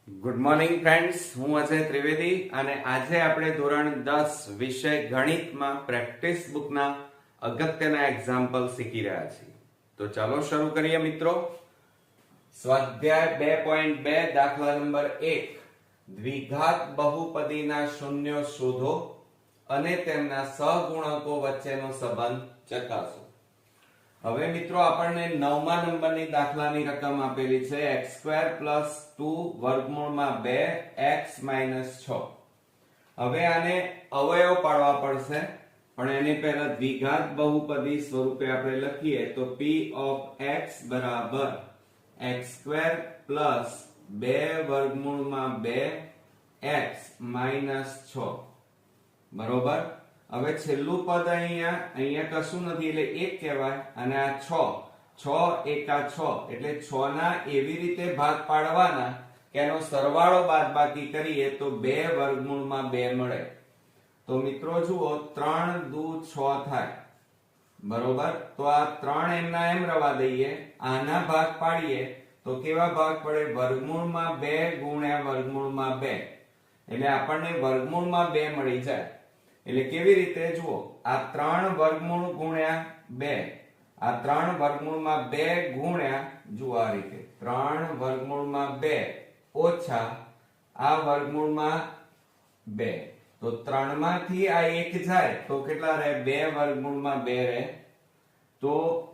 Good morning friends, હું અજય ત્રિવેદી અને આજે આપણે ધોરણ 10 વિષય ગણિતમાં પ્રેક્ટિસ બુકના અગત્યના એક્ઝામ્પલ શીખી રહ્યા છીએ. તો ચાલો શરૂ કરીએ મિત્રો. સ્વાધ્યાય 2.2 દાખલા નંબર 1 દ્વિઘાત બહુપદીના શૂન્યો શોધો અને તેમના સહગુણકો વચ્ચેનો સંબંધ ચકાસો. હવે મિત્રો આપણને 9મા નંબરની દાખલાની રકમ આપેલી છે x² + 2 વર્ગમૂળમાં 2x - 6. હવે આને અવયવ પાડવા પડશે, પણ એની પહેલા દ્વિઘાત બહુપદી સ્વરૂપે આપણે લખીએ તો p of x બરાબર x² + 2 વર્ગમૂળમાં 2x - 6 બરોબર. હવે છેલ્લું પદ અહીંયા કશું નથી એટલે 1 કહેવાય અને આ 6 6 એકા 6 એટલે 6 ના એવી રીતે ભાગ પાડવાના કે એનો સરવાળો બાદબાકી કરીએ તો 2 વર્ગમૂળમાં 2 મળે. તો મિત્રો જુઓ 3 દુ 6 થાય બરોબર. તો આ 3 એમના એમ રવા દઈએ, આના ભાગ પાડીએ તો કેવા ભાગ પડે? વર્ગમૂળમાં 2 ગુણ્યા વર્ગમૂળમાં 2 એટલે આપણને વર્ગમૂળમાં 2 મળી જાય. એટલે કેવી રીતે જુઓ, આ 3 વર્ગમૂળ ગુણ્યા 2, આ 3 વર્ગમૂળમાં 2 ગુણ્યા જુઓ આ રીતે 3 વર્ગમૂળમાં 2 ઓછા આ વર્ગમૂળમાં 2. તો 3 માંથી આ 1 જાય તો કેટલા રહે? 2 વર્ગમૂળમાં 2 રહે. તો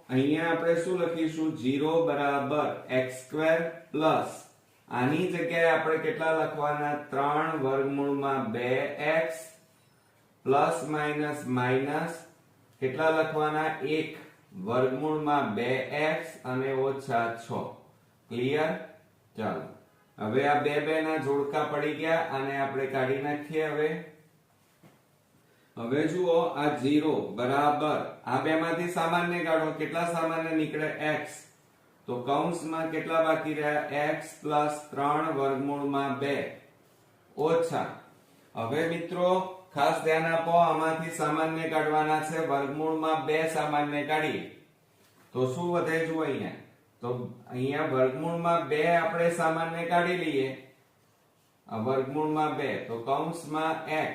અહીંયા આપણે શું લખીશું? 0 બરાબર x² પ્લસ આની જગ્યાએ આપણે કેટલા લખવાના? 3 વર્ગમૂળમાં 2x પ્લસ માઇનસ માઇનસ કેટલા લખવાના? 1 વર્ગમૂળમાં 2x અને ઓછા 6. ક્લિયર? ચાલો હવે આ બે ના જોડકા પડી ગયા અને આપણે કાઢી નાખીએ. હવે જુઓ આ 0 બરાબર આ બે માંથી સામાન્ય કાઢો. કેટલા સામાન્ય નીકળે? x. તો કૌંસમાં કેટલા બાકી રહ્યા? x પ્લસ 3 વર્ગમૂળમાં 2 ઓછા. હવે મિત્રો ખાસ ધ્યાન આપો, આમાંથી સામાન્ય કાઢવાના છે. વર્ગમૂળમાં 2 સામાન્ય કાઢીએ તો શું વધે? જુઓ અહીંયા તો અહીંયા વર્ગમૂળમાં 2 આપણે સામાન્ય કાઢી લઈએ, આ વર્ગમૂળમાં 2 તો કૌંસમાં x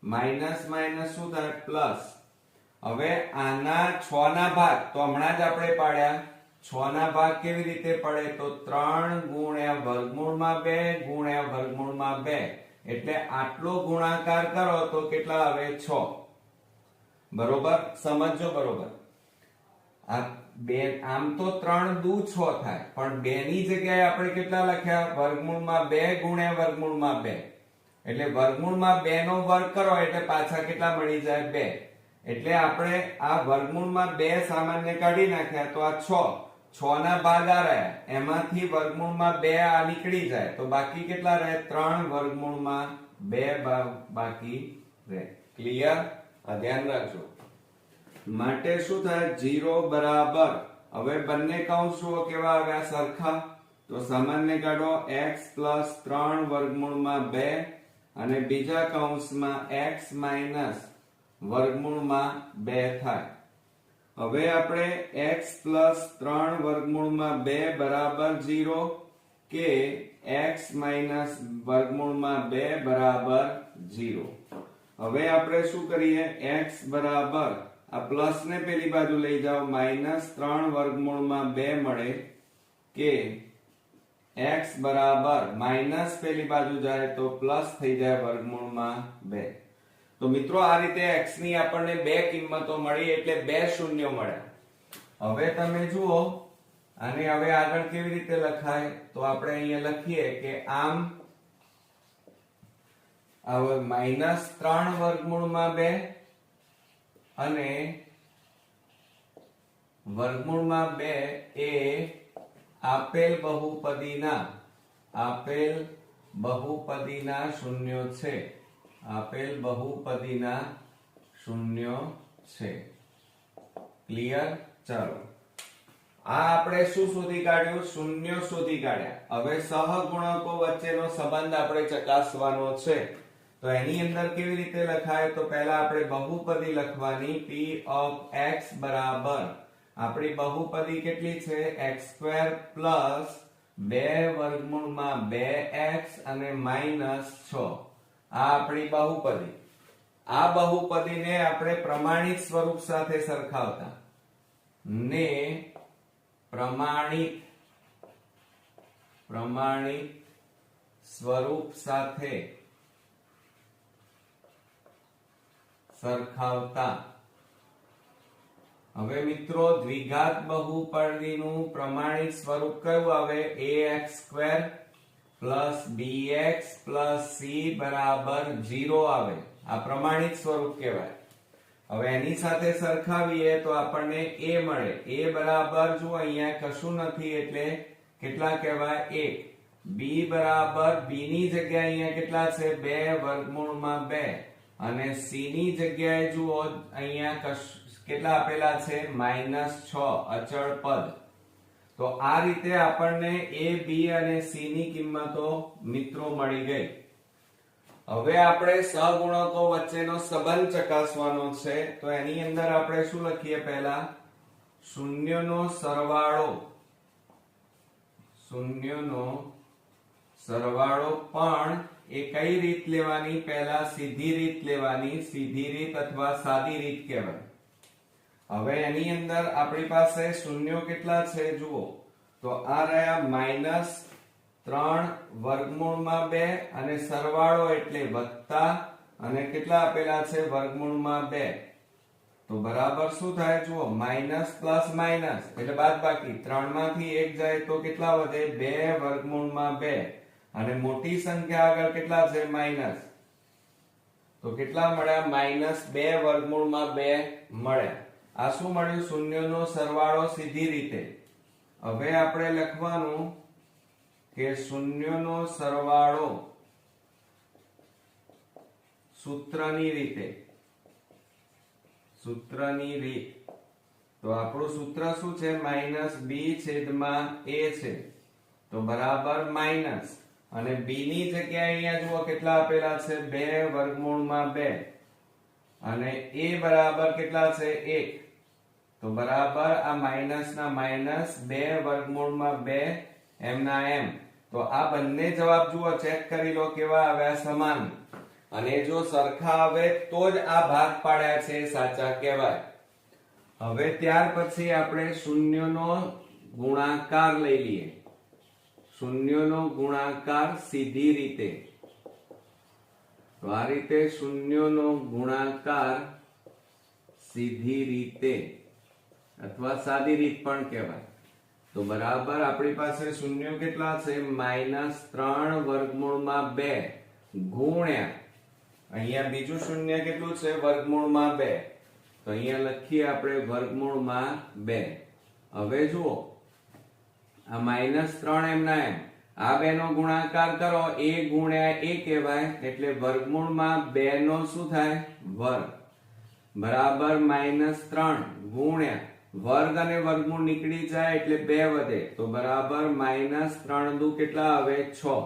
માઈનસ માઈનસ શું થાય? પ્લસ. હવે આના 6 ના ભાગ તો હમણાં જ આપણે પાડ્યા. 6 ના ભાગ કેવી રીતે પડે? તો 3 ગુણ્યા વર્ગમૂળમાં 2 ગુણ્યા વર્ગમૂળમાં 2 એટલે આટલો ગુણાકાર કરો તો કેટલા આવે? 6 બરોબર. સમજો બરોબર. આ બે આમ તો 3 દુ 6 થાય, પણ 2 ની જગ્યાએ આપણે કેટલા લખ્યા? વર્ગમૂળમાં 2 ગુણ્યા વર્ગમૂળમાં 2 એટલે વર્ગમૂળમાં 2 નો વર્ગ કરો એટલે પાછા કેટલા મળી જાય? 2. એટલે આપણે આ વર્ગમૂળમાં 2 સામાન્ય કાઢી નાખ્યા તો આ 6 ના ભાગ આ રહ્યા, એમાંથી વર્ગમૂળમાં 2 આ નીકળી જાય તો બાકી કેટલા રહે? 3 વર્ગમૂળમાં 2 બાકી રહે. ક્લિયર? આ ધ્યાન રાખજો. માટે શું થાય? 0 બરાબર હવે બંને કૌંસ કેવા આવ્યા? સરખા. તો સામાન્ય કાઢો x પ્લસ 3 વર્ગમૂળમાં 2 અને બીજા કૌંસમાં x માઈનસ વર્ગમૂળમાં 2 થાય. હવે આપણે x પ્લસ 3 વર્ગમૂળમાં 2 બરાબર 0 કે x માઈનસ વર્ગમૂળમાં 2 બરાબર 0. હવે આપણે શું કરીએ? x બરાબર આ પ્લસ ને પેલી બાજુ લઈ જાઓ, માઈનસ 3 વર્ગમૂળમાં 2 મળે કે x બરાબર માઈનસ પેલી બાજુ જાય તો પ્લસ થઈ જાય વર્ગમૂળમાં 2. તો મિત્રો આ રીતે x ની આપણને બે કિંમતો મળી એટલે બે શૂન્યો મળ્યા. હવે તમે જુઓ આને હવે આગળ કેવી રીતે લખાય? તો આપણે અહીંયા લખીએ કે આમ હવે -3 વર્ગમૂળમાં 2 અને વર્ગમૂળમાં 2 એ આપેલ બહુપદીના શૂન્યો છે. આપેલ બહુપદીના શૂન્યો છે. ક્લિયર? ચાલો આ આપણે શું શોધી કાઢ્યું? શૂન્યો શોધી કાઢ્યા. હવે સહગુણકો વચ્ચેનો સંબંધ આપણે ચકાસવાનો છે. તો એની અંદર કેવી રીતે લખાય? તો પહેલા આપણે બહુપદી લખવાની. p of x બરાબર આપણી બહુપદી કેટલી છે? x² પ્લસ 2 વર્ગમૂળમાં 2x અને -6 આ આપણી બહુપદી. આ બહુપદીને આપણે પ્રમાણિત સ્વરૂપ સાથે સરખાવતા ને પ્રમાણિત સ્વરૂપ સાથે સરખાવતા. હવે મિત્રો દ્વિઘાત બહુપદીનું પ્રમાણિત સ્વરૂપ કયું આવે? ax² + bx + c = 0 આવે. આ પ્રમાણિત સ્વરૂપ કહેવાય. હવે એની સાથે સરખાવીએ તો આપણને a મળે. a બરાબર જો અહીંયા કશું નથી એટલે કેટલા કહેવાય? 1. b બરાબર b ની જગ્યાએ અહીંયા કેટલા છે? 2 વર્ગમૂળમાં 2 અને c ની જગ્યાએ જુઓ અહીંયા કેટલા આપેલા છે? -6 અચળ પદ. તો આ રીતે આપણને a b અને c ની કિંમતો મિત્રો મળી ગઈ. હવે આપણે સહગુણકો વચ્ચેનો સંબંધ ચકાસવાનો છે. તો એની અંદર આપણે શું લખીએ? પહેલા શૂન્યનો સરવાળો પણ એ કઈ રીત લેવાની? પહેલા સીધી રીત લેવાની. સીધી રીત અથવા સાદી રીત કહેવાય. હવે એની અંદર આપણી પાસે શૂન્યો કેટલા છે જુઓ. તો આ રહ્યા -3 વર્ગમૂળમાં 2 અને સરવાળો એટલે વત્તા અને કેટલા આપેલા છે? વર્ગમૂળમાં 2. તો બરાબર શું થાય જુઓ? માઇનસ પ્લસ માઇનસ એટલે બાદબાકી. 3 માંથી 1 જાય તો કેટલા વધે? 2 વર્ગમૂળમાં 2 અને મોટી સંખ્યા આગળ કેટલા છે? માઇનસ. તો કેટલા મળ્યા? -2 વર્ગમૂળમાં 2 મળ્યા. આ શું મળ્યું? શૂન્યનો સરવાળો સીધી રીતે. હવે આપણે લખવાનું કે શૂન્યનો સરવાળો સૂત્રની રીત. તો આપણું સૂત્ર શું છે? -b/a છે. તો બરાબર માઇનસ અને b ની જગ્યાએ અહીંયા જુઓ કેટલા આપેલા છે? 2 વર્ગમૂળમાં 2 અને a બરાબર કેટલા છે? 1. તો બરાબર આ માઇનસ ના માઇનસ 2 વર્ગમૂળમાં 2 એમના એમ. તો આ બંને જવાબ જુઓ, ચેક કરી લો કેવા આવ્યા? સમાન. અને જો સરખા આવે તો જ આ ભાગ પાડ્યા છે સાચા કહેવાય. હવે ત્યાર પછી આપણે શૂન્યનો ગુણાકાર લઈ લઈએ. શૂન્યનો ગુણાકાર સીધી રીતે. તો આ રીતે શૂન્યનો ગુણાકાર સીધી રીતે અથવા સાદી રીત પણ કહેવાય. તો બરાબર આપણી પાસે શૂન્યો કેટલા છે? -3 વર્ગમૂળમાં 2 ગુણ્યા અહીંયા બીજું શૂન્ય કેટલું છે? વર્ગમૂળમાં 2. તો અહીંયા લખીએ આપણે વર્ગમૂળમાં 2. હવે જુઓ આ -3 એમના એમ. આ બે નો ગુણાકાર કરો a ગુણ્યા a કહેવાય એટલે વર્ગમૂળમાં 2 નો શું થાય? વર્ગ બરાબર -3 ગુણ્યા વર્ગ અને વર્ગમૂળ નીકળી જાય એટલે 2 વધે. તો બરાબર -3 દુ કેટલા આવે? 6.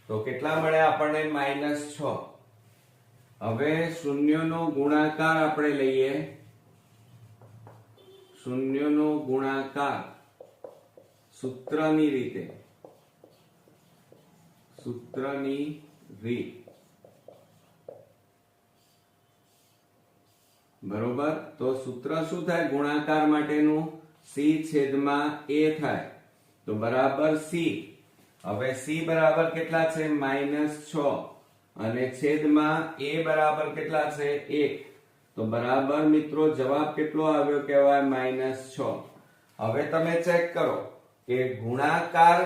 તો કેટલા મળ્યા આપણને? -6. હવે શૂન્યનો ગુણાકાર આપણે લઈએ. શૂન્યનો ગુણાકાર સૂત્રની રીત. બરોબર. તો સૂત્ર શું થાય ગુણાકાર માટેનું? c/a થાય. તો બરાબર c. હવે c બરાબર કેટલા છે? -6 અને છેદમાં a બરાબર કેટલા છે? 1. તો બરાબર મિત્રો જવાબ કેટલો આવ્યો કહેવાય? -6. હવે તમે ચેક કરો કે ગુણાકાર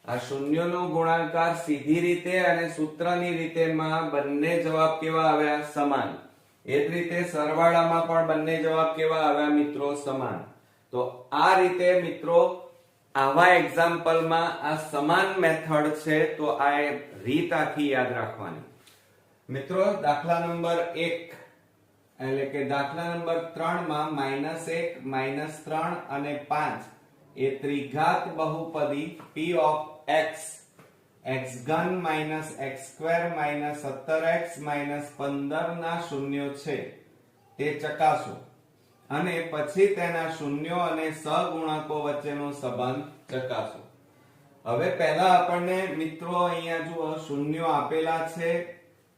આ શૂન્યનો ગુણાકાર સીધી રીતે અને સૂત્રની રીતેમાં બંને જવાબ કેવા આવ્યા? સમાન. એ જ રીતે સરવાળામાં પણ બંને જવાબ કેવા આવ્યા મિત્રો? સમાન. તો આ રીતે મિત્રો આવા એક્ઝામ્પલમાં આ સમાન મેથડ છે. તો આ રીત આખી યાદ રાખવાની. મિત્રો દાખલા નંબર 1 એટલે કે દાખલા નંબર 3 માં -1 -3 અને 5 એ ત્રિઘાત બહુપદી p of x x3 x2 17x 15 ના શૂન્યો છે તે ચકાસો અને પછી તેના શૂન્યો અને સહગુણકો વચ્ચેનો સંબંધ ચકાસો. હવે પહેલા આપણને મિત્રો અહીંયા જુઓ શૂન્યો આપેલા છે,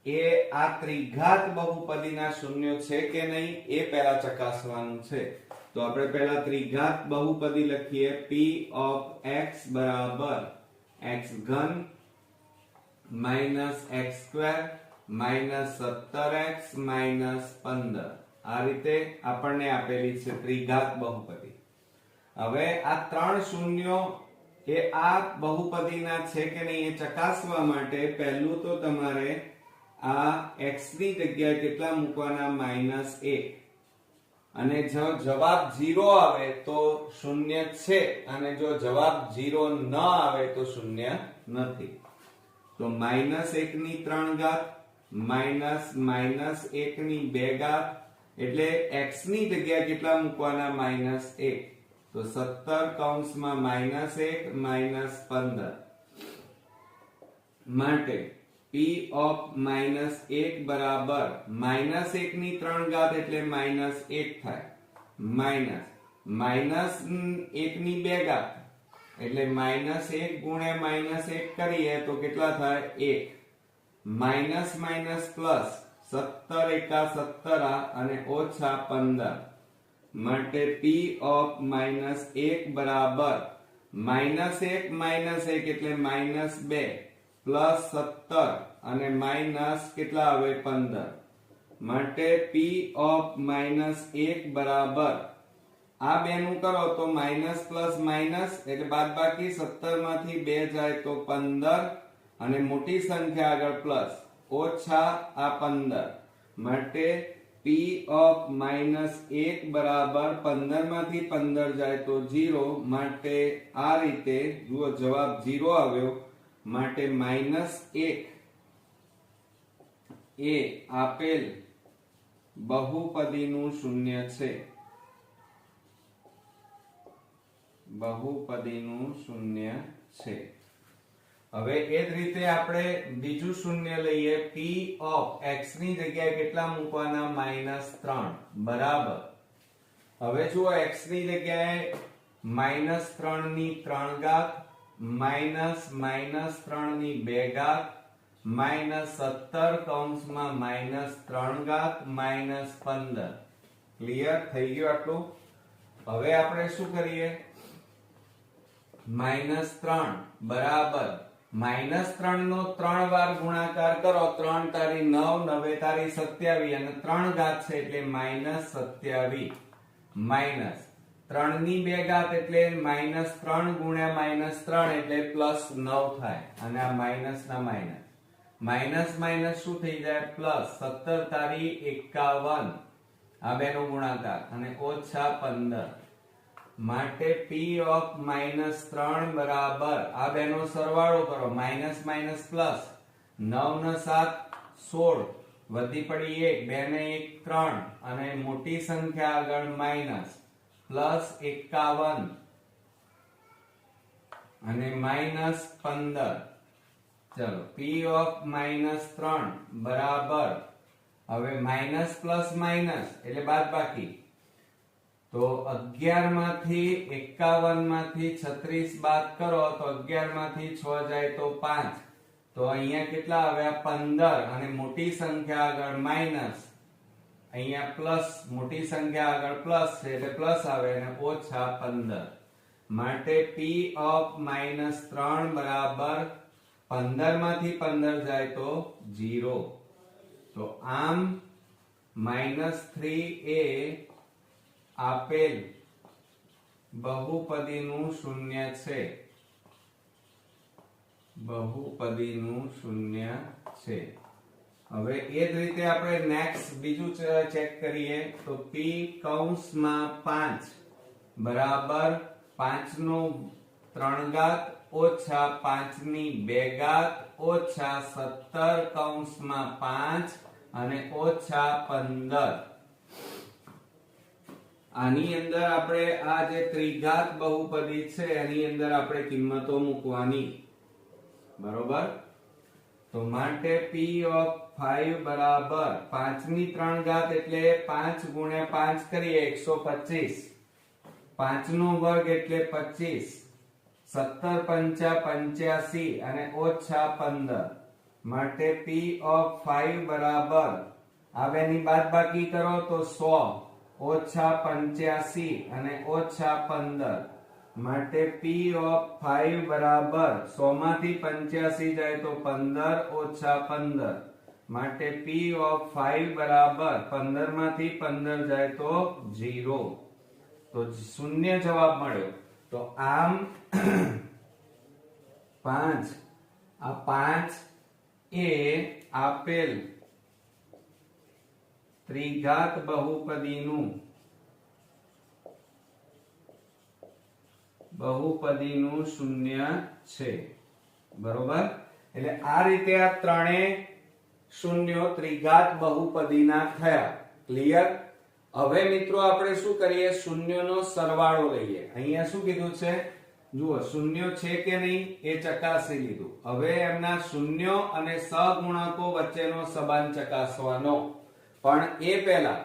એ આ ત્રિઘાત બહુપદીના શૂન્યો છે કે નહીં એ પહેલા ચકાસવાનું છે. તો આપણે પહેલા ત્રિઘાત બહુપદી લખીએ. p of x બરાબર x ઘન - x સ્ક્વેર -17x -15. આ રીતે આપણને આપેલી છે ત્રિઘાત બહુપદી. હવે આ ત્રણ શૂન્યો એ આ બહુપદીના છે કે નહીં એ ચકાસવા માટે પહેલું તો તમારે આ x ની જગ્યાએ કેટલા મૂકવાના? -1. અને જો જવાબ 0 આવે તો શૂન્ય છે, અને જો જવાબ 0 ન આવે તો શૂન્ય નથી. તો -1 ની 3 ઘાત -1 ની 2 ઘાત એટલે x ની જગ્યાએ કેટલા મૂકવાના? -1. તો 17 કૌંસમાં -1 -15 માટે p of -1 બરાબર -1 ની 3 ઘાત એટલે -1 થાય, -1 ની 2 ઘાત એટલે -1 ગુણ્યા -1 કરીએ તો કેટલા થાય? 1 માઇનસ પ્લસ 17 એકા 17 અને ઓછા 15 માટે p of -1 બરાબર -1 એટલે -2 પ્લસ 17 અને માઇનસ કેટલા આવે? 15 માટે p of -1 બરાબર આ બેનું કરો તો માઇનસ પ્લસ માઇનસ એટલે બાદબાકી 17 માંથી 2 જાય તો 15 અને મોટી સંખ્યા આગળ પ્લસ ઓછા આ 15 માટે p of -1 બરાબર 15 માંથી 15 જાય તો 0 માટે આ રીતે જુઓ જવાબ 0 આવ્યો. માટે -1 એ આપેલ બહુપદીનું શૂન્ય છે. બહુપદીનું શૂન્ય છે. હવે એ જ રીતે આપણે બીજું શૂન્ય લઈએ. p of x ની જગ્યાએ કેટલા મૂકવાના? -3 બરાબર. હવે જુઓ x ની જગ્યાએ -3 ની 3 ઘાત -3 ની 2 ઘાત -17 કૌંસમાં -3 ઘાત -15. ક્લિયર થઈ ગયું આટલું? હવે આપણે શું કરીએ? -3 બરાબર -3 નો 3 વાર ગુણાકાર કરો. 3 તારી 9 9 તારી 27 અને 3 ઘાત છે એટલે -27 માઇનસ 3 ની 2 ઘાત એટલે -3 ગુણ્યા -3 એટલે +9 થાય અને આ માઇનસ ના માઇનસ માઇનસ શું થઈ જાય? પ્લસ 17 તારી 51 આ બેનો ગુણાકાર અને ઓછા 15 માટે p of -3 બરાબર આ બેનો સરવાળો કરો. માઇનસ માઇનસ પ્લસ 9 ને 7 16 વધી પડી 1 2 ને 1 3 અને મોટી સંખ્યા આગળ માઇનસ પ્લસ 51 અને -15. ચલો p of -3 બરાબર હવે માઇનસ પ્લસ માઇનસ એટલે બાદબાકી. તો 11 માંથી 51 માંથી 36 બાદ કરો તો 11 માંથી 6 જાય તો 5. તો અહીંયા કેટલા આવ્યા? 15 અને મોટી સંખ્યા આગળ માઇનસ, અહીંયા પ્લસ મોટી સંખ્યા આગળ પ્લસ છે એટલે પ્લસ આવે અને ઓછા 15 માટે p of -3 બરાબર 15 માંથી 15 જાય તો 0. તો આમ -3 એ આપેલ બહુપદીનું શૂન્ય છે. બહુપદીનું શૂન્ય છે. હવે એ જ રીતે આપણે નેક્સ્ટ બીજું ચેક કરીએ. તો p કૌંસમાં 5 બરાબર 5 નો 3 ઘાત ઓછા 5 ની 2 ઘાત ઓછા 17 કૌંસમાં 5 અને ઓછા 15. આની અંદર આપણે આ જે ત્રિઘાત બહુપદી છે એની અંદર આપણે કિંમતો મૂકવાની. બરોબર? તો માટે p of 5 બરાબર 5 ની 3 ઘાત એટલે 5 ગુણ્યા 5 કરીએ 125. 5 નો વર્ગ એટલે 25. 17 પંચા 85 અને ઓછા 15 માટે p of 5 બરાબર આવેની બાદબાકી કરો તો 100 ઓછા 85 અને ઓછા 15 માટે p of 5 બરાબર 100 માંથી 85 જાય તો 15 ઓછા 15 માટે p of 5 બરાબર 15 માંથી 15 જાય તો 0 તો શૂન્ય જવાબ મળ્યો તો આમ 5 આ 5 એ આપેલ ત્રિઘાત બહુપદીનું શૂન્ય છે બરોબર એટલે આ રીતે આ ત્રણેય શૂન્યો ત્રિઘાત બહુપદીના થયા ક્લિયર હવે મિત્રો આપણે શું કરીએ શૂન્યનો સરવાળો લઈએ અહીંયા શું કીધું છે જુઓ શૂન્યો છે કે નહીં એ ચકાસી લીધું હવે એમના શૂન્યો અને સહગુણકો વચ્ચેનો સંબંધ ચકાસવાનો પણ એ પહેલા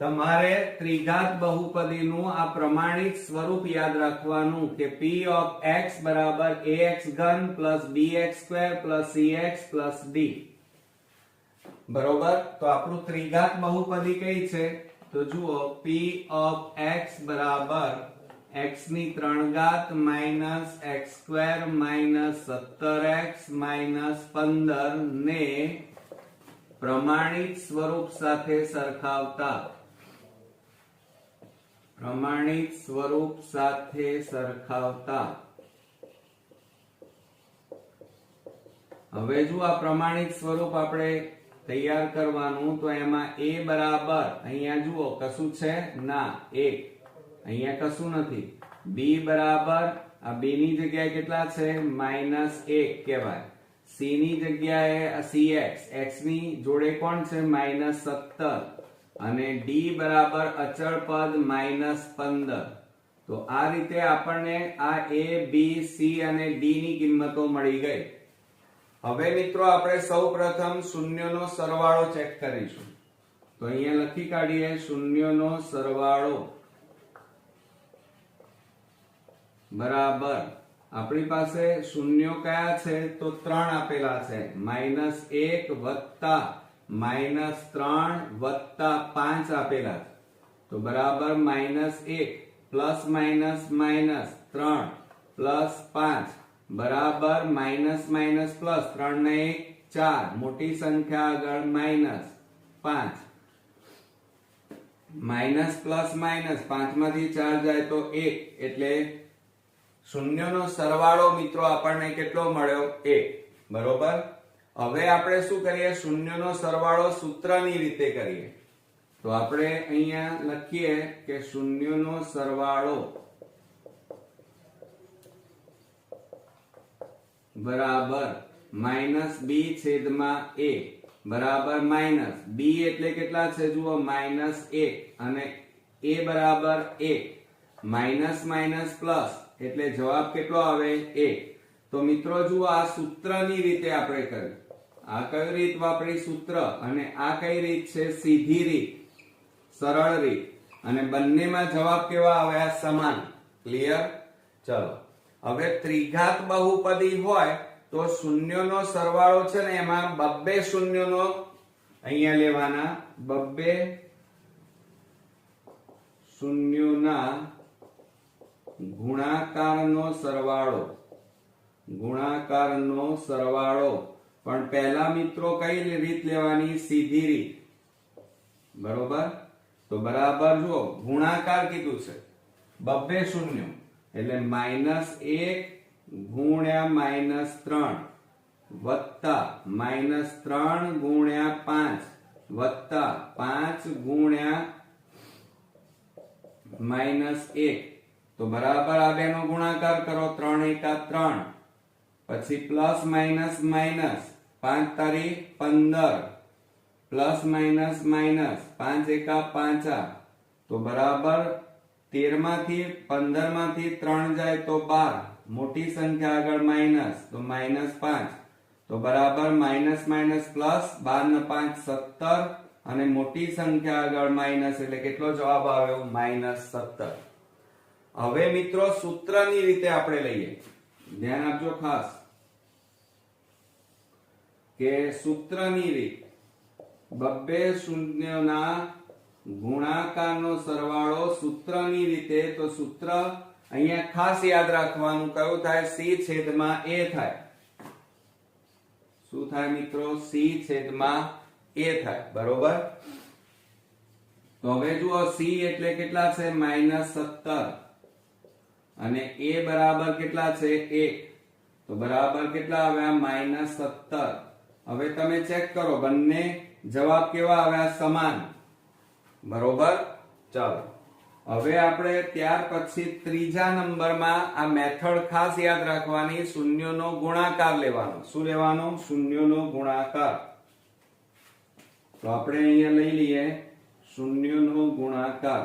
તમારે ત્રિઘાત બહુપદીનું આ પ્રમાણિત સ્વરૂપ યાદ રાખવાનું કે p of x બરાબર ax ઘન bx સ્ક્વેર cx d બરોબર તો આપણું ત્રિઘાત બહુપદી કઈ છે તો જુઓ p of x બરાબર x ની 3 ઘાત minus x square minus 17x minus 15 ને પ્રમાણિત સ્વરૂપ સાથે સરખાવતા હવે જો આ પ્રમાણિત સ્વરૂપ આપણે તૈયાર કરવાનું તો એમાં a બરાબર અહીંયા જુઓ કશું છે ના 1 અહીંયા કશું નથી b બરાબર આ b ની જગ્યાએ કેટલા છે -1 કહેવાય c ની જગ્યાએ cx x ની જોડે કોણ છે -17 અને d બરાબર અચળ પદ -15 તો આ રીતે આપણને આ a b c અને d ની કિંમતો મળી ગઈ હવે મિત્રો આપણે સૌપ્રથમ શૂન્યનો સરવાળો ચેક કરીશું તો અહીંયા લખી કાઢીએ શૂન્યનો સરવાળો બરાબર આપણી પાસે શૂન્યો કયા છે તો 3 આપેલા છે -1 વત્તા -3 વત્તા 5 આપેલા છે તો બરાબર -1 પ્લસ માઇનસ માઇનસ 3 પ્લસ 5 બરાબર માઇનસ માઇનસ પ્લસ 3 ને 1 4 મોટી સંખ્યા આગળ -5 માઇનસ પ્લસ માઇનસ 5 માંથી 4 જાય તો 1 એટલે શૂન્યનો સરવાળો મિત્રો આપણને કેટલો મળ્યો 1 બરોબર હવે આપણે શું કરીએ શૂન્યનો સરવાળો સૂત્રની રીતે કરીએ તો આપણે અહીંયા લખીએ કે શૂન્યનો સરવાળો બરાબર -b છેદમાં a બરાબર માઇનસ b એટલે કેટલા છે જુઓ -1 અને a બરાબર 1 માઇનસ માઇનસ પ્લસ એટલે જવાબ કેટલો આવે 1 તો મિત્રો જુઓ આ સૂત્રની રીતે આપણે કર્યું આ કઈ રીત વાપરી સૂત્ર અને આ કઈ રીત છે સીધી રીત સરળ રીત અને બંનેમાં જવાબ કેવા આવ્યા સમાન ક્લિયર ચલો હવે ત્રિઘાત બહુપદી હોય તો શૂન્યનો સરવાળો છે ને એમાં બબ્બે શૂન્યનો અહીંયા લેવાના બબ્બે શૂન્યોના ગુણાકારનો સરવાળો પણ પહેલા મિત્રો કઈ રીત લેવાની સીધી રીત બરોબર તો બરાબર જુઓ ગુણાકાર કીધું છે બબ્બે શૂન્ય એટલે -1 ગુણ્યા -3 વત્તા -3 ગુણ્યા 5 વત્તા 5 ગુણ્યા -1 તો બરાબર આ બેનો ગુણાકાર કરો 3 એકા 3 પછી પ્લસ માઇનસ માઇનસ 5 તારી 15 પ્લસ માઇનસ માઇનસ 5 એકા 5 તો બરાબર 13 માંથી 15 માંથી 3 જાય તો 12 મોટી સંખ્યા આગળ માઇનસ તો -5 તો બરાબર માઇનસ માઇનસ પ્લસ 12 ને 5 17 અને મોટી સંખ્યા આગળ માઇનસ એટલે કેટલો જવાબ આવ્યો -17 હવે મિત્રો સૂત્રની રીતે આપણે લઈએ ધ્યાન આપજો ખાસ કે સૂત્રની રીત બબ્બે શૂન્યના ગુણાકારનો સરવાળો સૂત્રની રીતે, તો સૂત્ર અહીંયા ખાસ યાદ રાખવાનું કયું થાય? c છેદમાં a થાય. શું થાય મિત્રો? c છેદમાં a થાય. બરોબર. તો હવે જુઓ c એટલે કેટલા છે? -17 અને a બરાબર કેટલા છે? 1. તો બરાબર કેટલા આવ્યા? -17. હવે તમે ચેક કરો બંને જવાબ કેવા આવ્યા? સમાન. બરોબર. ચાલો હવે આપણે ત્યાર પછી ત્રીજા નંબરમાં આ મેથડ ખાસ યાદ રાખવાની, શૂન્યનો ગુણાકાર લેવાનો. શું લેવાનો? શૂન્યનો ગુણાકાર. તો આપણે અહીંયા લઈ લઈએ શૂન્યનો ગુણાકાર.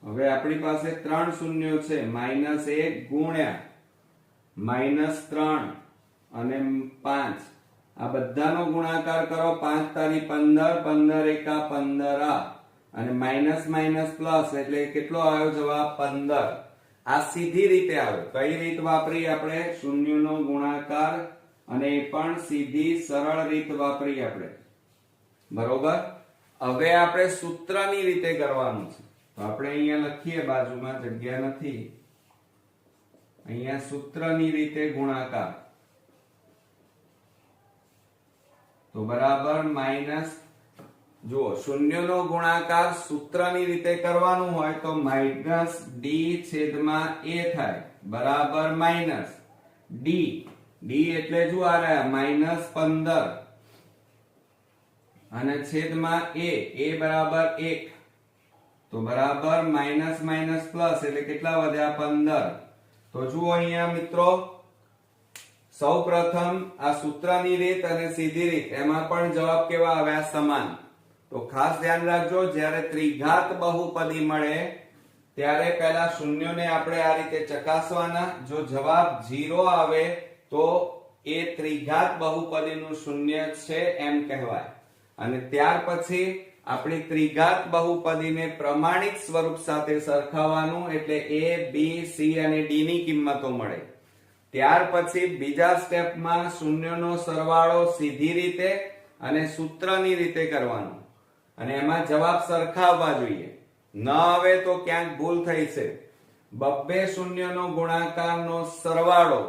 હવે આપણી પાસે 3 શૂન્યો છે, -1 ગુણ્યા -3 અને 5. આ બધાનો ગુણાકાર કરો. 5 તારી 15, 15 એકા 15 અને માઇનસ માઇનસ પ્લસ એટલે કેટલો આવ્યો જવાબ? 15. આ સીધી રીતે આવ્યો. કઈ રીત વાપરી આપણે? શૂન્યનો ગુણાકાર, અને એ પણ સીધી સરળ રીત વાપરી આપણે. બરોબર. હવે આપણે સૂત્રની રીતે કરવાનું છે. તો આપણે અહીંયા લખીએ, બાજુમાં જગ્યા નથી, અહીંયા સૂત્રની રીતે ગુણાકાર. તો બરાબર માઇનસ, જુઓ શૂન્યનો ગુણાકાર સૂત્રની રીતે કરવાનું હોય તો માઇનસ ડી છેદમાં એ થાય. બરાબર માઇનસ ડી. ડી એટલે જો આ રહ્યા -15 અને છેદમાં એ બરાબર 1. તો બરાબર માઇનસ માઇનસ પ્લસ એટલે કેટલા વધ્યા? 15. તો જુઓ અહીંયા મિત્રો, સૌ પ્રથમ આ સૂત્રની રીત અને સીધી રીત એમાં પણ જવાબ કેવા આવ્યા? સમાન. તો ખાસ ધ્યાન રાખજો, જ્યારે ત્રિઘાત બહુપદી મળે ત્યારે પહેલા શૂન્યોને આપણે આ રીતે ચકાસવાના. જો જવાબ 0 આવે તો એ ત્રિઘાત બહુપદીનું શૂન્ય છે એમ કહેવાય. અને ત્યાર પછી આપણી ત્રિઘાત બહુપદીને પ્રમાણિત સ્વરૂપ સાથે સરખાવવાનું, એટલે a b c અને d ની કિંમતો મળે. ત્યાર પછી બીજા સ્ટેપમાં શૂન્યનો સરવાળો સીધી રીતે અને સૂત્રની રીતે કરવાનો, અને એમાં જવાબ સરખાવવા જોઈએ. ન આવે તો ક્યાંક ભૂલ થઈ છે. બબ્બે શૂન્યનો ગુણાકારનો સરવાળો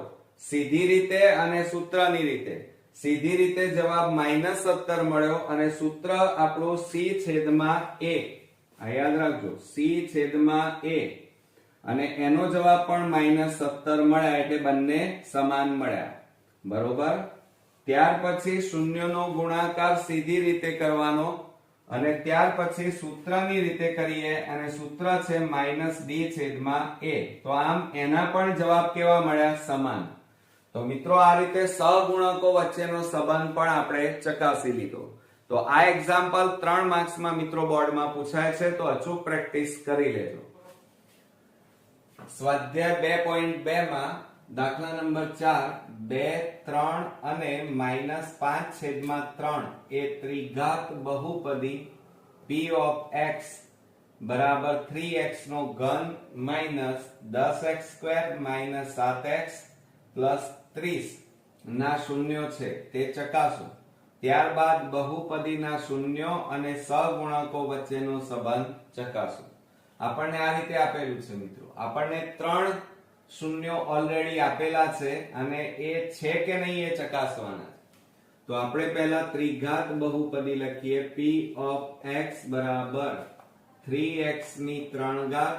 સીધી રીતે અને સૂત્રની રીતે. સીધી રીતે જવાબ -17 મળ્યો અને સૂત્ર આપણું c છેદમાં a. આ યાદ રાખજો, c છેદમાં a. અને એનો જવાબ પણ -17 મળ્યા, એટલે બંને સમાન મળ્યા. બરોબર. ત્યાર પછી શૂન્યનો ગુણાકાર સીધી રીતે કરવાનો, અને ત્યાર પછી સૂત્રની રીતે કરીએ, અને સૂત્ર છે -d છેદમાં a. તો આમ એના પણ જવાબ કેવા મળ્યા? સમાન. તો મિત્રો આ રીતે સહગુણકો વચ્ચેનો સંબંધ પણ આપણે ચકાસી લીધો. તો આ એક્ઝામ્પલ 3 માર્ક્સમાં મિત્રો બોર્ડમાં પૂછાય છે, તો અચૂક પ્રેક્ટિસ કરી લેજો. સ્વાધ્યાય 2.2 માં દાખલા નંબર 4, 2, 3 અને -5/3 એ ત્રિઘાત બહુપદી p of x બરાબર 3x નો ઘન -10x² - 7x + 30 ના શૂન્યો છે તે ચકાસો. ત્યારબાદ બહુપદીના શૂન્યો અને સહગુણકો વચ્ચેનો સંબંધ ચકાસો. આપણને આ રીતે આપેલું છે મિત્રો. આપણને 3 શૂન્યો ઓલરેડી આપેલા છે અને એ છે કે નહીં એ ચકાસવાના. તો આપણે પહેલા ત્રિઘાત બહુપદી લખીએ. p of x બરાબર 3x ની 3 ઘાત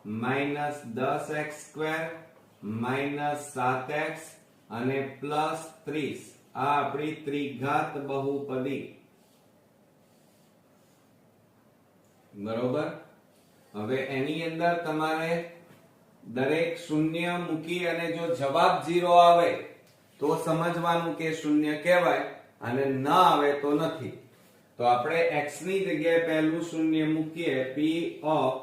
-10x² -7x અને +30. આ આપણી ત્રિઘાત બહુપદી. બરોબર. હવે એની અંદર તમારે દરેક શૂન્ય મૂકી અને જો જવાબ 0 આવે તો સમજવાનું કે શૂન્ય કહેવાય, અને ન આવે તો નથી. તો આપણે x ની જગ્યાએ પહેલું શૂન્ય મૂકીએ. p of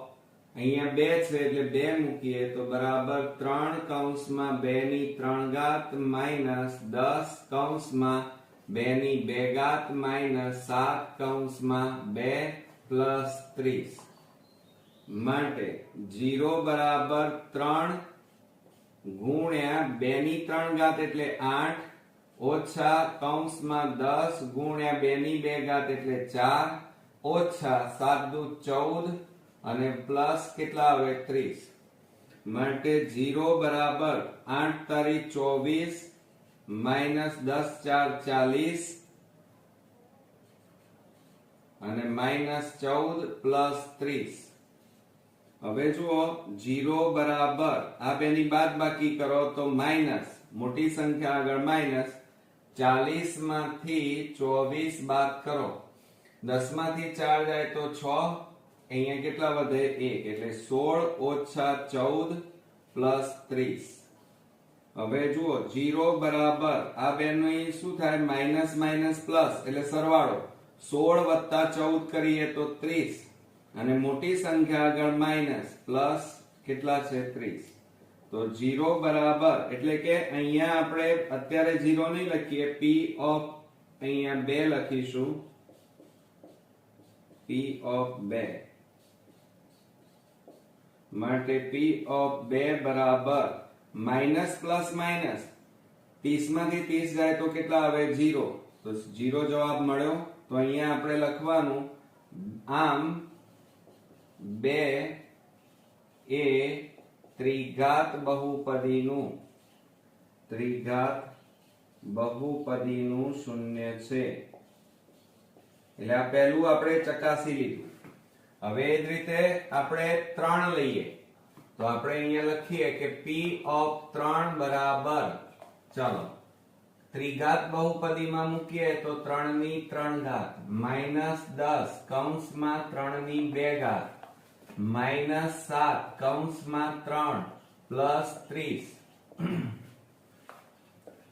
અહીંયા 2 છે એટલે 2 મૂકીએ, તો બરાબર 3 કૌંસમાં 2 ની 3 ઘાત -10 કૌંસમાં 2 ની 2 ઘાત -7 કૌંસમાં 2 + 30. માટે 0 બરાબર 3 ગુણ્યા 2 ની 3 ઘાત એટલે 8 ઓછા કૌંસમાં 10 ગુણ્યા 2 ની 2 ઘાત એટલે 4 ઓછા 7 દુ 14 અને પ્લસ કેટલા આવે 30 માટે 0 બરાબર 8 તારી 24 માઇનસ 10 4 40 અને માઇનસ 14 પ્લસ 30. હવે જુઓ 0 બરાબર આ બેની બાદબાકી કરો તો માઇનસ, મોટી સંખ્યા આગળ માઇનસ, 40 માંથી 24 બાદ કરો, 10 માંથી 4 જાય તો 6, અહીંયા કેટલા વધે 1 એટલે 16 ઓછા 14 પ્લસ 30. હવે જુઓ 0 બરાબર આ બેનું શું થાય માઇનસ માઇનસ પ્લસ એટલે સરવાળો, 16 વત્તા 14 કરીએ તો 30 અને મોટી સંખ્યા આગળ માઇનસ પ્લસ કેટલા છે 30. તો 0 બરાબર એટલે કે અહીંયા આપણે અત્યારે 0 નહીં લખીએ, p ઓફ અહીંયા 2 લખીશું, p ઓફ 2 માટે p ઓફ 2 બરાબર માઇનસ પ્લસ માઇનસ 30 માંથી 30 જાય તો કેટલા આવે 0, તો 0 જવાબ મળ્યો. તો અહીંયા આપણે લખવાનું આમ 2 એ ત્રિઘાત બહુપદીનું શૂન્ય છે. એટલે આ પહેલું આપણે ચકાસી લીધું. હવે એ જ રીતે આપણે 3 લઈએ તો આપણે અહીંયા લખીએ કે p ઓફ 3 બરાબર, ચાલો ત્રિઘાત બહુપદીમાં મૂકીએ તો 3 ની 3 ઘાત માઇનસ 10 કૌંસમાં 3 ની 2 ઘાત માઇનસ 7 કૌંસમાં 3 પ્લસ 30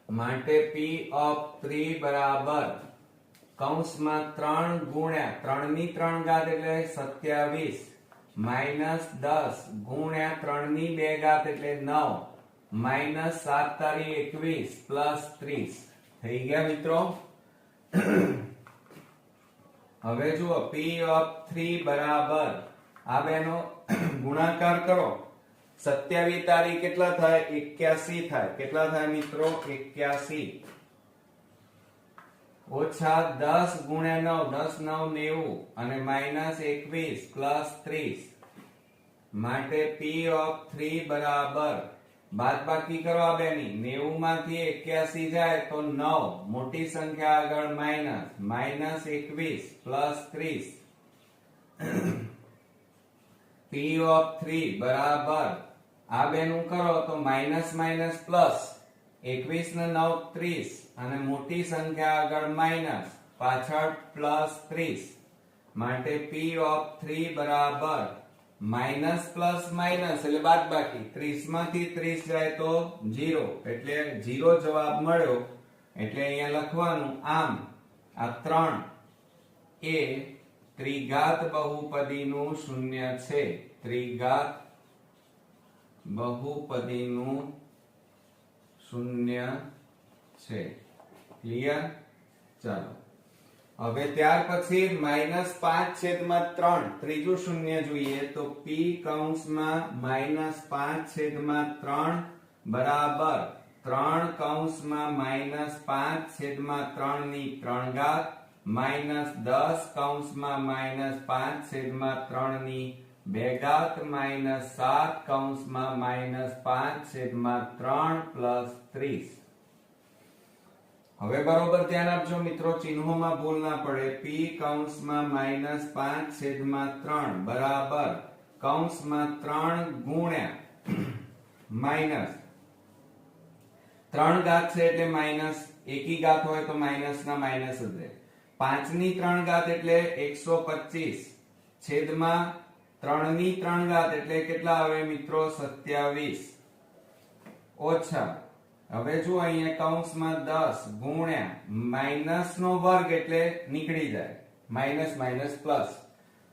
માટે p ઓફ 3 બરાબર કૌંસમાં 3 ગુણ્યા 3 ની 3 ઘાત એટલે 27 માઇનસ 10 ગુણ્યા 3 ની 2 ઘાત એટલે 9 માઇનસ 7 તારી 21 પ્લસ 30. થઈ ગયા મિત્રો. હવે જુઓ p ઓફ 3 બરાબર આ બેનો ગુણાકાર કરો, 27 તારી કેટલા થાય 81 થાય. કેટલા થાય મિત્રો 81 ઓછા 10 ગુણ્યા 9 10 9 90 અને માઇનસ 21 પ્લસ 30 માટે p ઓફ 3 બરાબર બાદબાકી કરો આ બેની, 90 માંથી 81 જાય તો 9, મોટી સંખ્યા આગળ minus, minus 21 plus 30 p of 3 બરાબર આ બેનું કરો તો માઇનસ માઇનસ પ્લસ, 21 ને 9 30 અને મોટી સંખ્યા આગળ માઇનસ, પાછળ પ્લસ 30 માટે p ઓફ 3 બરાબર માઇનસ પ્લસ માઇનસ એટલે બાદબાકી, 30 માંથી 30 જાય તો 0 એટલે 0 જવાબ મળ્યો. એટલે અહીંયા લખવાનું આમ આ 3 એ ત્રિઘાત બહુપદીનું શૂન્ય છે. ત્રિઘાત બહુપદીનું શૂન્ય છે. ક્લિયર? ચાલો હવે ત્યાર પછી -5/3 ત્રીજું શૂન્ય જોઈએ તો p કૌંસમાં -5/3 બરાબર 3 કૌંસમાં -5/3 ની 3 ઘાત માઇનસ 10 કૌંસમાં -5/3 ની 2 ઘાત માઇનસ 7 કૌંસમાં -5/3 પ્લસ 30. હવે બરોબર ધ્યાન આપજો મિત્રો, ચિહ્નોમાં ભૂલ ના પડે. p કૌંસમાં -5/3 બરાબર કૌંસમાં 3 ગુણ્યા માઇનસ 3 ઘાત છે એટલે માઇનસ, એકી ઘાત હોય તો માઇનસ ના માઇનસ જ રહે. 5 ની 3 ઘાત એટલે 125 છેદમાં 3 ની 3 ઘાત એટલે કેટલા આવે મિત્રો 27 ઓછા, હવે જો અહીંયા કૌંસમાં 10 ગુણ્યા માઇનસ નો વર્ગ એટલે નીકળી જાય, માઇનસ માઇનસ પ્લસ,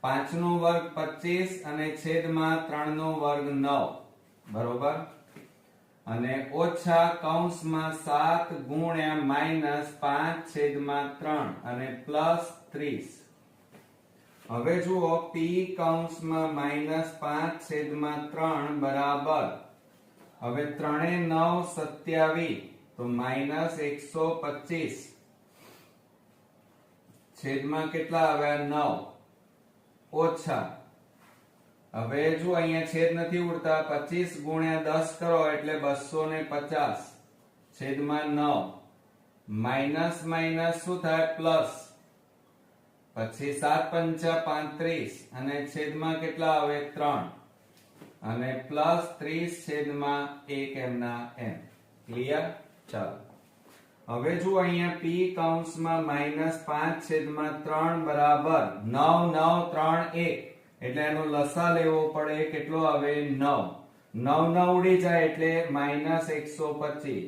5 નો વર્ગ 25 અને છેદમાં 3 નો વર્ગ 9 બરોબર, અને ઓછા કૌંસમાં 7 ગુણ્યા -5/3 અને પ્લસ 30 હવે જુઓ p કૌંસમાં -5/3 બરાબર, હવે 3 9 27 તો -125 છેદમાં કેટલા આવ્યા 9 ઓછા, હવે જો અહીંયા છેદ નથી ઉડતા 25 ગુણ્યા 10 કરો એટલે 250 છેદમાં 9 માઇનસ માઇનસ શું થાય પ્લસ, પછી 7 પંચા 35 અને છેદમાં કેટલા આવે 3 અને પ્લસ 30 છેદમાં 1 એમના એમ. ક્લિયર? ચાલો હવે જો અહીંયા p કૌંસમાં -5/3 બરાબર 9 9 3 1 એટલે એનો લસા લેવો પડે, કેટલો આવે 9 9 9 ઉડી જાય એટલે -125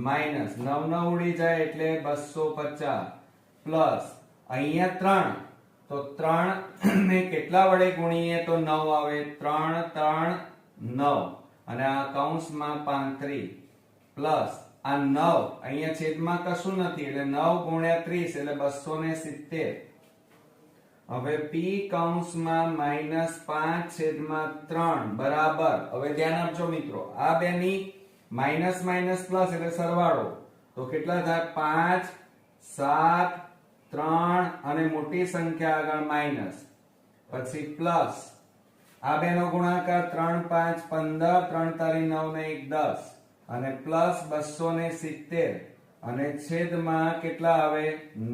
માઇનસ 9 9 ઉડી જાય એટલે 250 પ્લસ અહીંયા 3 તો 3 ને કેટલા વડે ગુણીએ તો 9 આવે 3 3 9 અને આ કૌંસમાં 35 પ્લસ આ 9 અહીંયા છેદમાં કશું નથી એટલે 9 ગુણ્યા 30 એટલે 270. હવે p કૌંસમાં -5/3 બરાબર, હવે ધ્યાન આપજો મિત્રો, આ બેની માઇનસ માઇનસ પ્લસ એટલે સરવાળો, તો કેટલા થાય 5 7 3 અને મોટી સંખ્યા આગળ માઇનસ, પછી પ્લસ આ બેનો ગુણાકાર 3 5 15 3 તારી 9 ને 1 10 અને પ્લસ 270 અને છેદમાં કેટલા આવે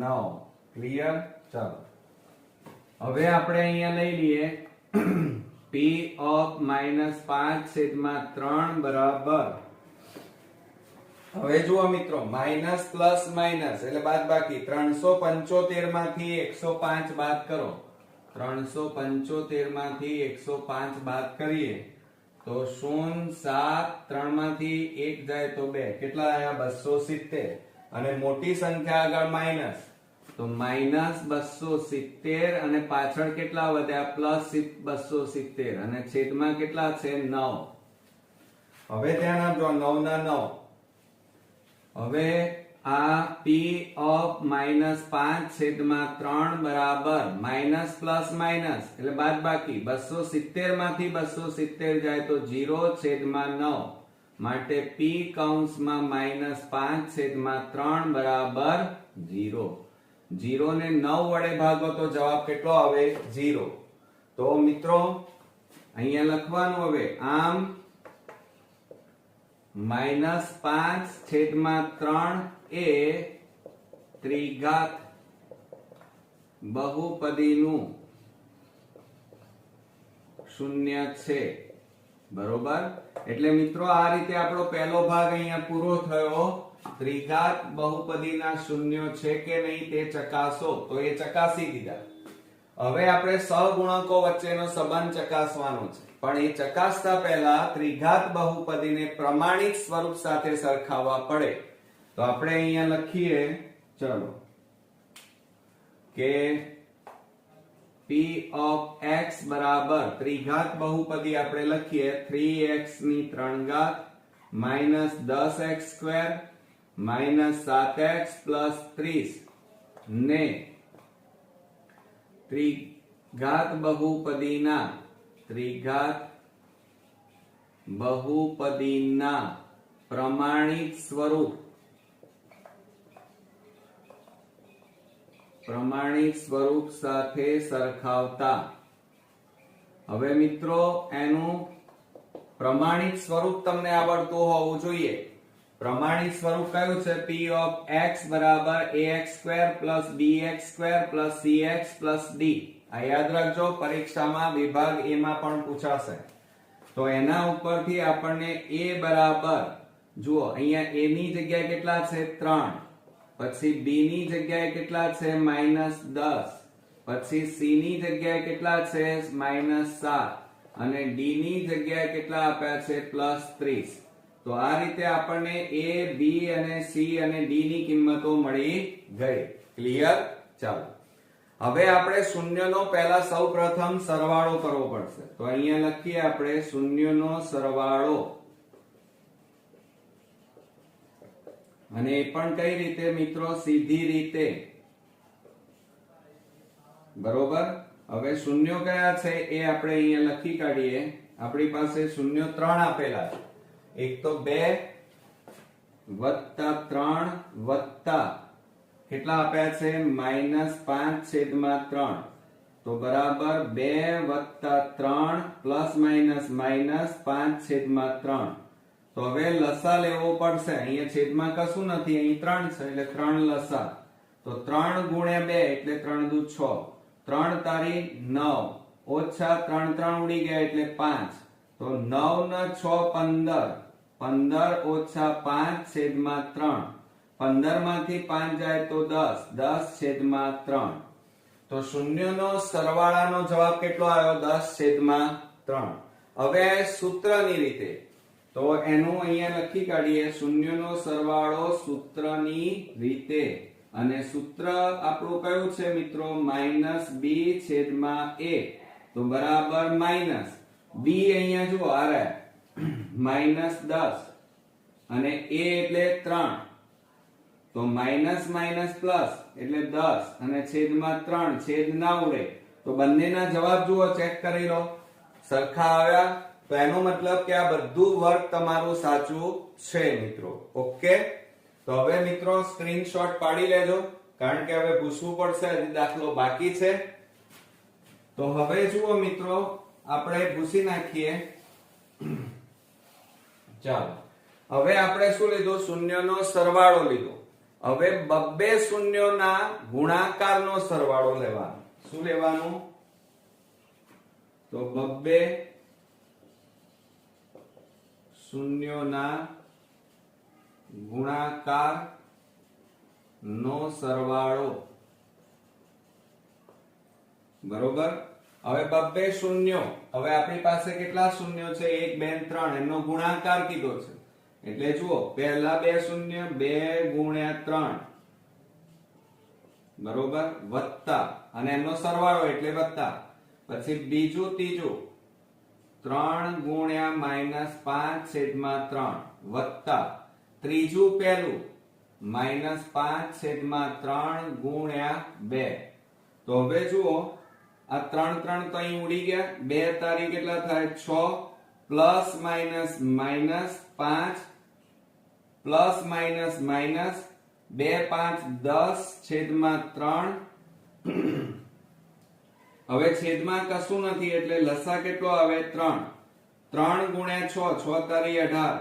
9. ક્લિયર? ચાલો હવે આપણે અહીંયા લઈ લઈએ p of -5/3 બરાબર, હવે જુઓ મિત્રો માઇનસ પ્લસ માઇનસ એટલે બાદબાકી, 375 માંથી 105 બાદ કરો, 375 માંથી 105 બાદ કરીએ તો 0 7 3 માંથી 1 જાય તો 2 કેટલા આયા 270 અને મોટી સંખ્યા આગળ માઇનસ તો -270 અને પાછળ કેટલા વધ્યા +270 અને છેદમાં કેટલા છે 9. હવે ધ્યાન આપજો 9 ના 9. હવે આ p of -5/3 બરાબર માઇનસ પ્લસ માઇનસ એટલે બાદબાકી, 270 માંથી 270 જાય તો 0/9 માટે p કૌંસમાં -5/3 બરાબર 0. 0 ને 9 વડે ભાગો તો જવાબ કેટલો આવે 0. તો મિત્રો અહીંયા લખવાનું હવે આમ -5/3 એ ત્રિઘાત બહુપદીનું શૂન્ય છે. બરોબર? એટલે મિત્રો આ રીતે આપણો પહેલો ભાગ અહીંયા પૂરો થયો. ત્રિઘાત બહુપદીના શૂન્યો છે કે નહીં તે ચકાસો, તો એ ચકાસી દીધા. હવે આપણે સહગુણકો વચ્ચેનો સંબંધ ચકાસવાનો છે, પણ એ ચકાસતા પહેલા ત્રિઘાત બહુપદીને પ્રમાણિત સ્વરૂપ સાથે સરખાવવા પડે. તો આપણે અહીંયા લખીએ, ચલો કે p of x બરાબર ત્રિઘાત બહુપદી આપણે લખીએ 3x ની 3 ઘાત -10x² -7x + 30 ને ત્રિઘાત બહુપદીના પ્રમાણિત સ્વરૂપ સાથે સરખાવતા. હવે મિત્રો એનું પ્રમાણિત સ્વરૂપ તમને આવડતું હોવું જોઈએ. પ્રમાણિત સ્વરૂપ કયું છે? p of x બરાબર ax² + bx² + cx + d. આ યાદ રાખજો, પરીક્ષામાં વિભાગ a માં પણ પૂછાશે. તો એના ઉપરથી આપણને a બરાબર, જુઓ અહીંયા a ની જગ્યાએ કેટલા છે 3, પછી b ની જગ્યાએ કેટલા છે -10, પછી c ની જગ્યાએ કેટલા છે -7 અને d ની જગ્યાએ કેટલા આપ્યા છે +30. તો આ રીતે આપણને a b અને c અને d ની કિંમતો મળી ગઈ. ક્લિયર? ચાલો હવે આપણે શૂન્યનો પહેલા સૌપ્રથમ સરવાળો કરવો પડશે. તો અહીંયા લખીએ આપણે શૂન્યનો સરવાળો, અને એ પણ કઈ રીતે મિત્રો? સીધી રીતે. બરોબર? હવે શૂન્યો કયા છે એ આપણે અહીંયા લખી કાઢીએ. આપણી પાસે શૂન્યો 3 આપેલા છે. એક તો 2 વત્તા 3 વત્તા કેટલા આપ્યા છે -5/3 તો બરાબર 2 વત્તા 3 પ્લસ માઇનસ માઇનસ 5/3. તો હવે લસા લેવો પડશે. અહીંયા છેદમાં કશું નથી, અહીં 3 છે એટલે 3 લસા. તો 3 ગુણ્યા 2 એટલે 3 દુ 6, 3 તારી 9 ઓછા 3 3 ઉડી ગયા એટલે 5. તો 9 ને 6 15, 15 ઓછા 5/3. 15 માંથી 5 જાય તો 10, 10/3. તો શૂન્યનો સરવાળાનો જવાબ કેટલો આવ્યો? 10/3. હવે સૂત્રની રીતે તો એનું અહીંયા લખી કાઢીએ. શૂન્યનો સરવાળો સૂત્રની રીતે, અને સૂત્ર આપણું કયું છે મિત્રો? -b/a. તો બરાબર માઈનસ b અહીંયા જુઓ આ -10 અને a એટલે 3. તો માઇનસ માઇનસ પ્લસ એટલે 10 અને છેદમાં 3, છેદ ના ઉડે. તો બંનેના જવાબ જુઓ, ચેક કરી લો, સરખા આવ્યા. તો એનો મતલબ કે આ બધું વર્ગ તમારું સાચું છે મિત્રો. ઓકે, તો હવે મિત્રો સ્ક્રીનશોટ પાડી લેજો, કારણ કે હવે પૂછવું પડશે, હજી દાખલો બાકી છે. તો હવે જુઓ મિત્રો, આપણે પૂછી નાખીએ. ચાલો, હવે આપણે શું લીધું? શૂન્યનો સરવાળો લીધો. હવે બબ્બે શૂન્યોના ગુણાકારનો સરવાળો લેવાનો. શું લેવાનું? તો બબ્બે શૂન્યોના ગુણાકાર નો સરવાળો. બરોબર. હવે બબ્બે શૂન્યો, હવે આપણી પાસે કેટલા શૂન્યો છે? 1 2 3, એનો ગુણાકાર કીધો છે. એટલે જુઓ, પહેલા 2 શૂન્ય 2 ગુણ્યા 3 બરોબર, વત્તા અને એનો સરવાળો એટલે વત્તા. પછી બીજું ત્રીજું 3 ગુણ્યા -5/3 વત્તા ત્રીજું પહેલું -5/3 ગુણ્યા 2. તો હવે જુઓ, આ 3 3 તો અહીં ઉડી ગયા. 2 તારી કેટલા થાય? 6 plus minus minus 5 plus minus minus 2 5 10/3. હવે છેદમાં કશું નથી એટલે લસા કેટલો આવે? 3. 3 ગુણ્યા 6, 6 તારી 18.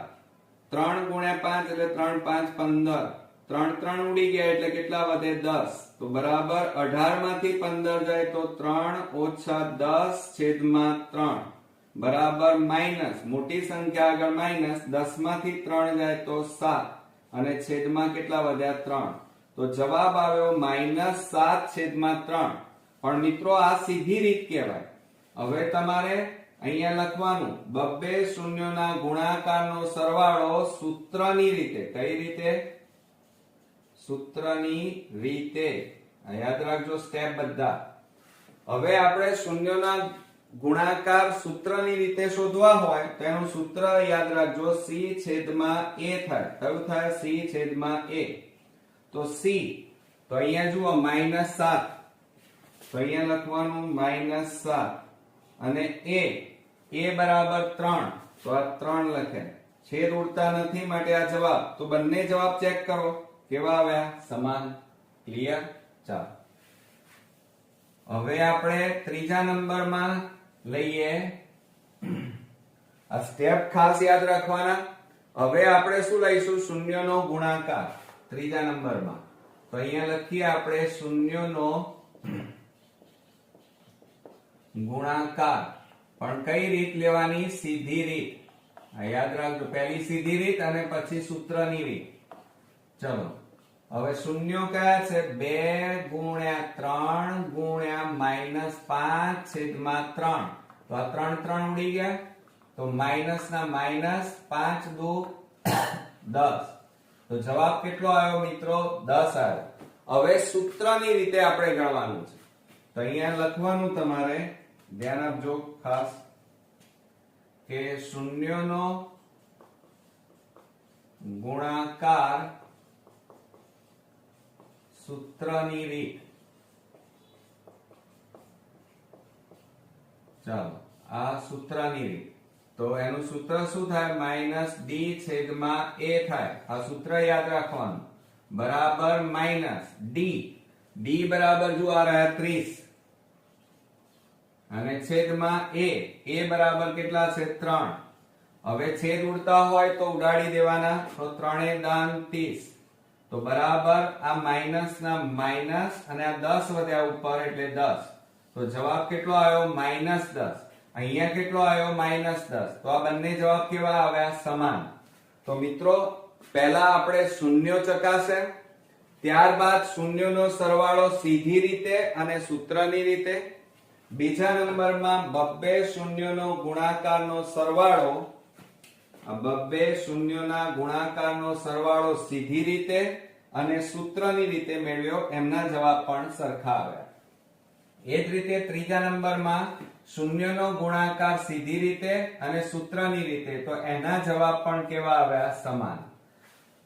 3 ગુણ્યા 5 એટલે 3 5 15. 3 3 ઉડી ગયા એટલે કેટલા વધે? 10. તો બરાબર 18 માંથી 15 જાય તો 3 ઓછા 10/3 બરાબર માઇનસ, મોટી સંખ્યા આગળ માઇનસ, 10 માંથી 3 જાય તો 7 અને છેદમાં કેટલા વધ્યા? 3. તો જવાબ આવ્યો -7/3. પણ મિત્રો આ સીધી રીત કહેવાય. હવે તમારે અહીંયા લખવાનું બબ્બે શૂન્યોના ગુણાકારનો સરવાળો સૂત્રની રીતે. કઈ રીતે? સૂત્રની રીતે. યાદ રાખજો સ્ટેપ બધા. હવે આપણે શૂન્યોના ગુણાકાર સૂત્રની રીતે શોધવા હોય તો એનું સૂત્ર યાદ રાખજો, c/a થાય. કયું થાય? c/a. તો c, તો અહીંયા જુઓ -7, તો અહીંયા લખવાનું -7 અને a બરાબર 3, તો આ 3 લખે. છેદ ઉડતા નથી માટે આ જવાબ. તો બંને જવાબ ચેક કરો કેવા આવ્યા? સમાન. ક્લિયર? ચાલો, હવે આપણે ત્રીજા નંબરમાં લઈએ. આ સ્ટેપ ખાસ યાદ રાખવાના. હવે આપણે શું લઈશું? શૂન્યનો ગુણાકાર ત્રીજા નંબરમાં. તો અહીંયા લખીએ આપણે શૂન્યનો ગુણાકાર. પણ કઈ રીત લેવાની? સીધી રીત. યાદ રાખજો, પહેલી સીધી રીત અને પછી સૂત્રની રીત. ચલો, હવે શૂન્યો કયા છે? 2 ગુણ્યા 3 ગુણ્યા -5/3. તો આ 3 3 ઉડી ગયા. તો માઇનસ ના માઇનસ, 5 દુ 10. તો જવાબ કેટલો આવ્યો મિત્રો? 10 આવ્યો. હવે સૂત્રની રીતે આપણે ગણવાનું છે. તો અહીંયા લખવાનું તમારે, ધ્યાન આપજો ખાસ, કે શૂન્યનો ગુણાકાર સૂત્રની રીત. ચાલો આ સૂત્રની રીત. તો એનું સૂત્ર શું થાય? માઇનસ ડી છેદમાં એ થાય. આ સૂત્ર યાદ રાખવાનું. બરાબર માઇનસ ડી. ડી બરાબર જો આ રહ્યા 30 અને છેદમાં એ. એ બરાબર કેટલા છે? 3. હવે છેદ ઉડતા હોય તો ઉડાડી દેવાના. તો 3 દાન 30. તો બરાબર આ માઇનસ ના માઇનસ અને આ 10 વધ્યા ઉપર એટલે 10. તો જવાબ કેટલો આવ્યો? -10. અહીંયા કેટલો આવ્યો? -10. તો આ બંને જવાબ કેવા આવ્યા? સમાન. તો મિત્રો પહેલા આપણે શૂન્યો ચકાસે, ત્યારબાદ શૂન્યોનો સરવાળો સીધી રીતે અને સૂત્રની રીતે. બીજા નંબરમાં બબ્બે શૂન્યોનો ગુણાકારનો સરવાળો, બબ્બે શૂન્યોના ગુણાકારનો સરવાળો સીધી રીતે અને સૂત્રની રીતે મેળવ્યો. એમના જવાબ પણ સરખા આવ્યા. એ જ રીતે ત્રીજા નંબરમાં શૂન્યનો ગુણાકાર સીધી રીતે અને સૂત્રની રીતે. તો એના જવાબ પણ કેવા આવ્યા? સમાન.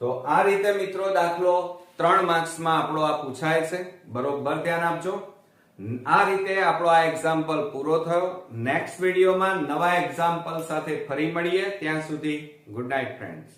તો આ રીતે મિત્રો દાખલો 3 માર્ક્સમાં આપણો આ પૂછાય છે. બરોબર ધ્યાન આપજો. આ રીતે આપણો આ એક્ઝામ્પલ પૂરો થયો. નેક્સ્ટ વિડીયોમાં નવા એક્ઝામ્પલ સાથે ફરી મળીએ. ત્યાં સુધી ગુડ નાઇટ ફ્રેન્ડ્સ.